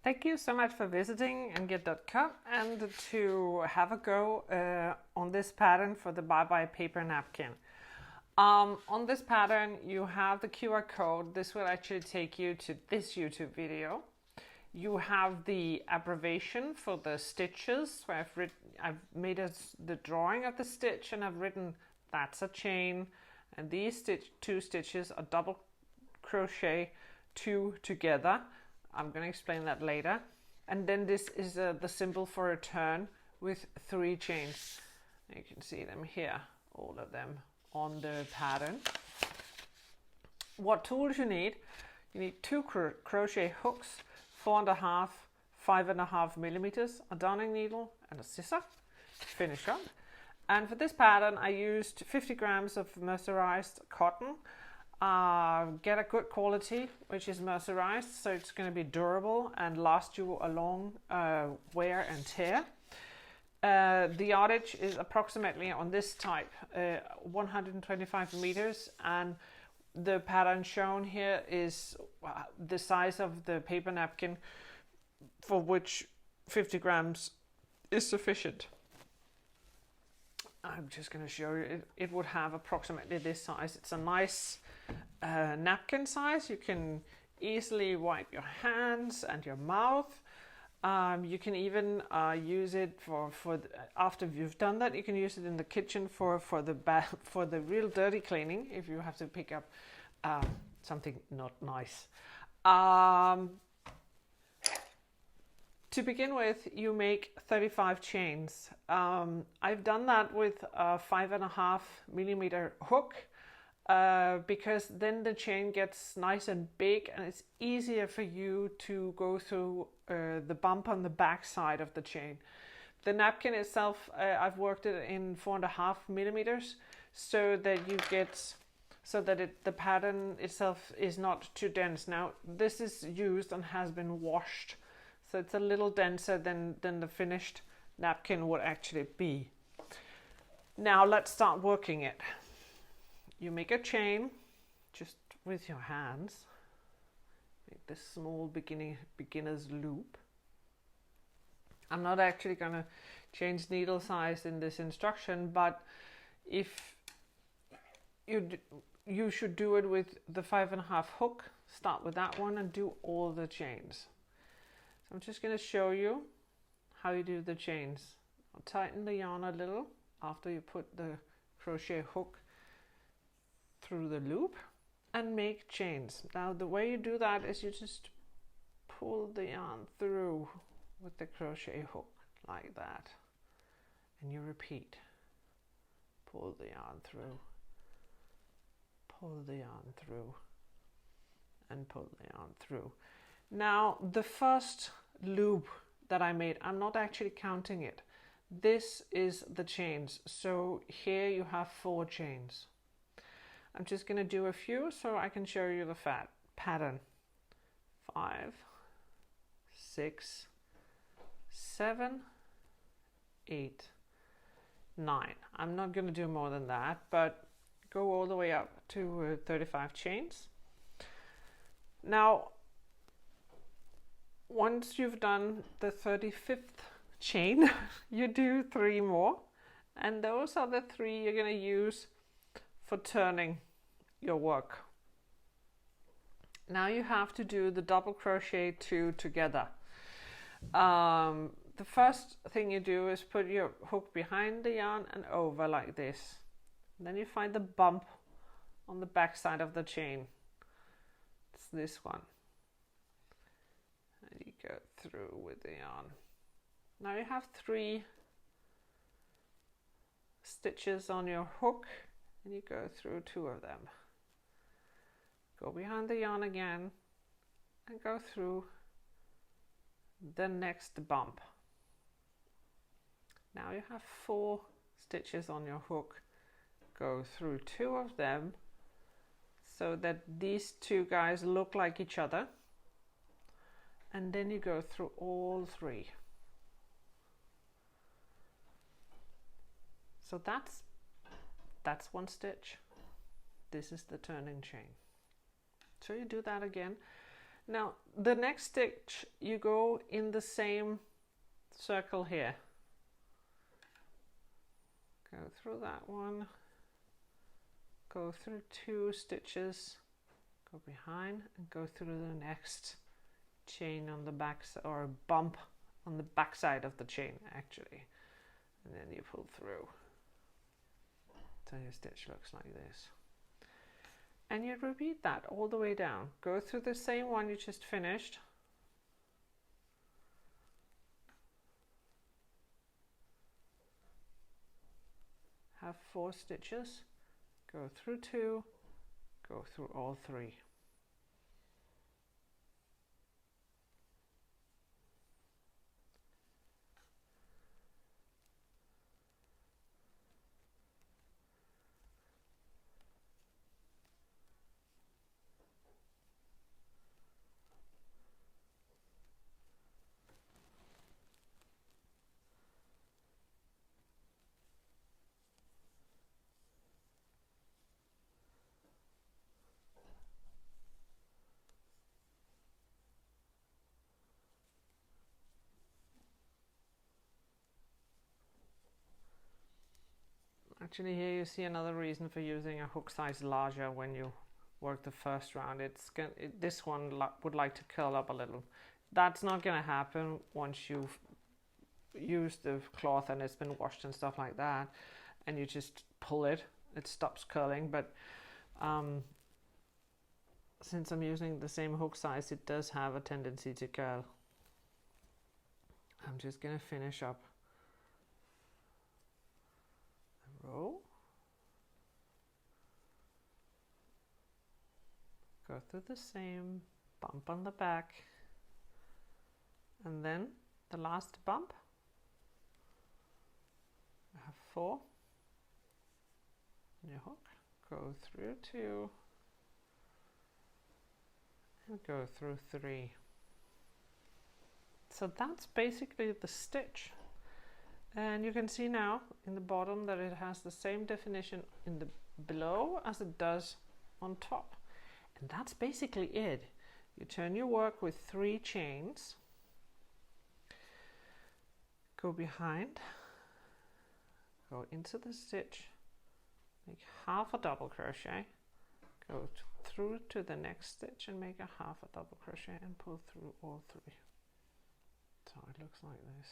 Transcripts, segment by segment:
Thank you so much for visiting Ann-Gerd.com and to have a go on this pattern for the Bye paper napkin. On this pattern you have the QR code. This will actually take you to this YouTube video. You have the abbreviation for the stitches where I've made the drawing of the stitch and I've written that's a chain, and these two stitches are double crochet 2 together. I'm going to explain that later. And then this is the symbol for a turn with 3 chains. You can see them here, all of them on the pattern. What tools you need? You need 2 crochet hooks, 4.5, 5.5 millimeters, a darning needle and a scissor to finish up. And for this pattern I used 50 grams of mercerized cotton. Get a good quality, which is mercerized, so it's going to be durable and last you a long wear and tear. The yardage is approximately on this type 125 meters, and the pattern shown here is the size of the paper napkin for which 50 grams is sufficient. I'm just going to show you, it would have approximately this size. It's a nice napkin size. You can easily wipe your hands and your mouth. You can even use it for after you've done that. You can use it in the kitchen for the real dirty cleaning if you have to pick up something not nice. To begin with, you make 35 chains. I've done that with a 5.5 millimeter hook because then the chain gets nice and big and it's easier for you to go through the bump on the back side of the chain. The napkin itself, I've worked it in 4.5 millimeters so that you get the pattern itself is not too dense. Now this is used and has been washed, so it's a little denser than the finished napkin would actually be. Now let's start working it. You make a chain just with your hands. Make this small beginner's loop. I'm not actually going to change needle size in this instruction, but if you should do it with the 5.5 hook. Start with that one and do all the chains. So I'm just going to show you how you do the chains. I'll tighten the yarn a little after you put the crochet hook through the loop and make chains. Now the way you do that is you just pull the yarn through with the crochet hook like that, and you repeat. Pull the yarn through, pull the yarn through, and pull the yarn through. Now the first loop that I made, I'm not actually counting it. This is the chains. So here you have 4 chains. I'm just going to do a few so I can show you the pattern. 5, 6, 7, 8, 9. I'm not going to do more than that, but go all the way up to 35 chains. Now once you've done the 35th chain, you do 3 more, and those are the 3 you're going to use for turning your work. Now you have to do the double crochet 2 together. The first thing you do is put your hook behind the yarn and over like this. And then you find the bump on the back side of the chain. It's this one. And you go through with the yarn. Now you have 3 stitches on your hook and you go through 2 of them. Go behind the yarn again and go through the next bump. Now you have 4 stitches on your hook. Go through 2 of them so that these 2 guys look like each other. And then you go through all 3. So that's 1 stitch. This is the turning chain. So you do that again. Now the next stitch you go in the same circle here. Go through that one, go through 2 stitches, go behind and go through the next chain on the back, or bump on the back side of the chain actually, and then you pull through. So your stitch looks like this. And you repeat that all the way down. Go through the same one you just finished. Have 4 stitches, go through 2, go through all 3. Actually, here you see another reason for using a hook size larger when you work the first round. This one would like to curl up a little. That's not going to happen once you've used the cloth and it's been washed and stuff like that, and you just pull it, it stops curling. But since I'm using the same hook size, it does have a tendency to curl. I'm just going to finish up row, go through the same bump on the back, and then the last bump. I have 4 in your hook, go through 2 and go through 3. So that's basically the stitch. And you can see now in the bottom that it has the same definition in the below as it does on top. And that's basically it. You turn your work with 3 chains, go behind, go into the stitch, make half a double crochet, go through to the next stitch and make a half a double crochet and pull through all 3. So it looks like this.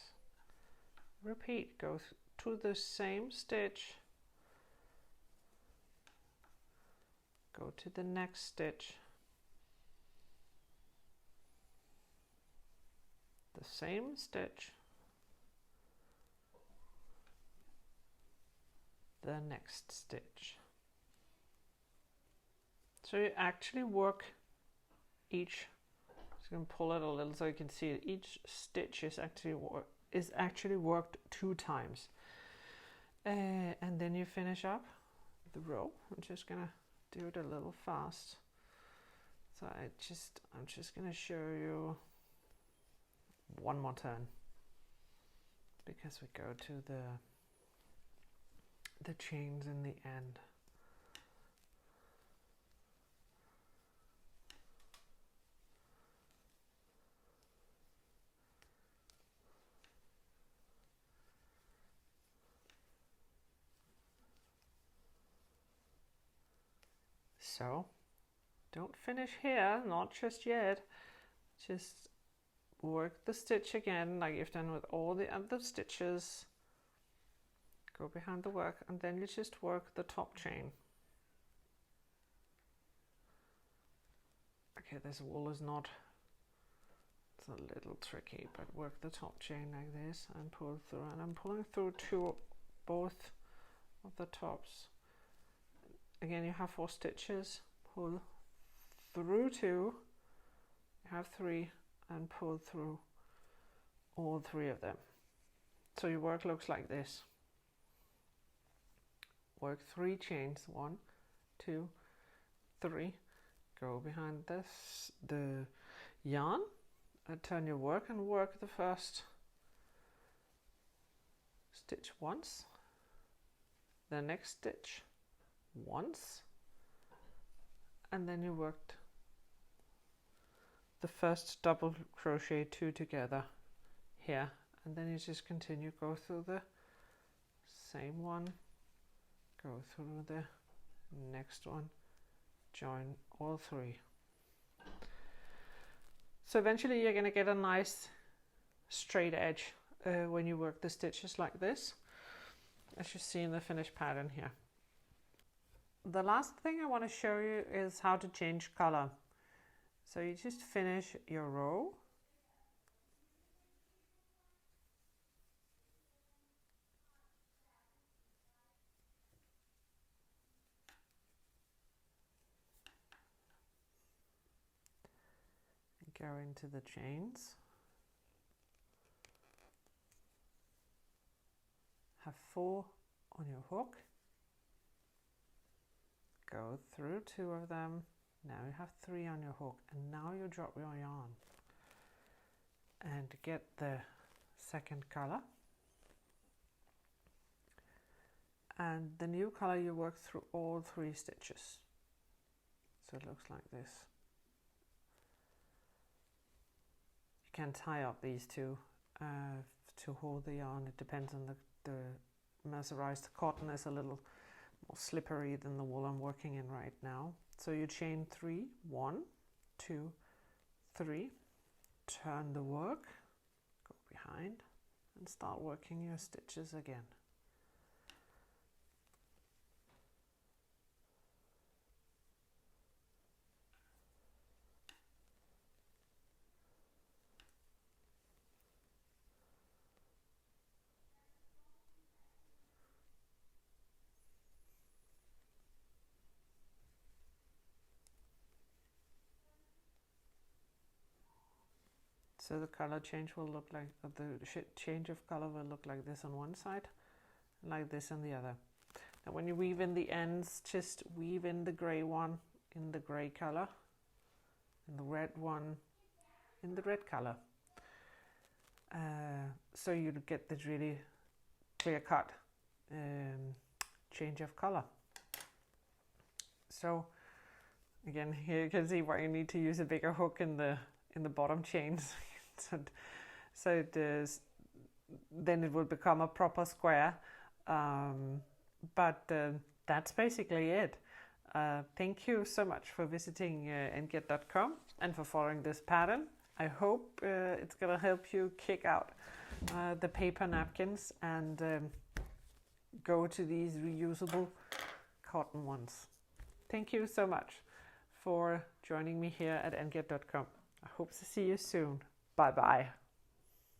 Repeat, go to the same stitch, go to the next stitch, the same stitch, the next stitch. So you actually work each, just going to pull it a little so you can see it. Each stitch is actually worked 2 times, and then you finish up the row. I'm just gonna do it a little fast, so I'm just gonna show you one more turn, because we go to the chains in the end. So don't finish here, not just yet. Just work the stitch again like you've done with all the other stitches. Go behind the work, and then you just work the top chain. Okay, this wool is not, it's a little tricky, but work the top chain like this and pull through, and I'm pulling through both of the tops. Again, you have 4 stitches, pull through 2, you have 3, and pull through all 3 of them. So your work looks like this. Work 3 chains, 1, 2, 3, go behind the yarn, and turn your work and work the first stitch once, the next stitch once, and then you worked the first double crochet 2 together here, and then you just continue, go through the same one, go through the next one, join all 3. So eventually you're going to get a nice straight edge when you work the stitches like this, as you see in the finished pattern here. The last thing I want to show you is how to change color. So you just finish your row, go into the chains, have 4 on your hook, go through 2 of them, now you have 3 on your hook, and now you drop your yarn and get the second color, and the new color you work through all 3 stitches, so it looks like this. You can tie up these 2 to hold the yarn. It depends on the mercerized cotton is a little more slippery than the wool I'm working in right now. So you chain 3, 1, 2, 3, turn the work, go behind, and start working your stitches again. So the color change will look like, the change of color will look like this on one side, like this on the other. Now when you weave in the ends, just weave in the gray one in the gray color, and the red one in the red color. So you get this really clear cut change of color. So again, here you can see why you need to use a bigger hook in the bottom chains. So it is, then it will become a proper square. But that's basically it. Thank you so much for visiting Ann-Gerd.com and for following this pattern. I hope it's going to help you kick out the paper napkins and go to these reusable cotton ones. Thank you so much for joining me here at Ann-Gerd.com. I hope to see you soon. Bye bye.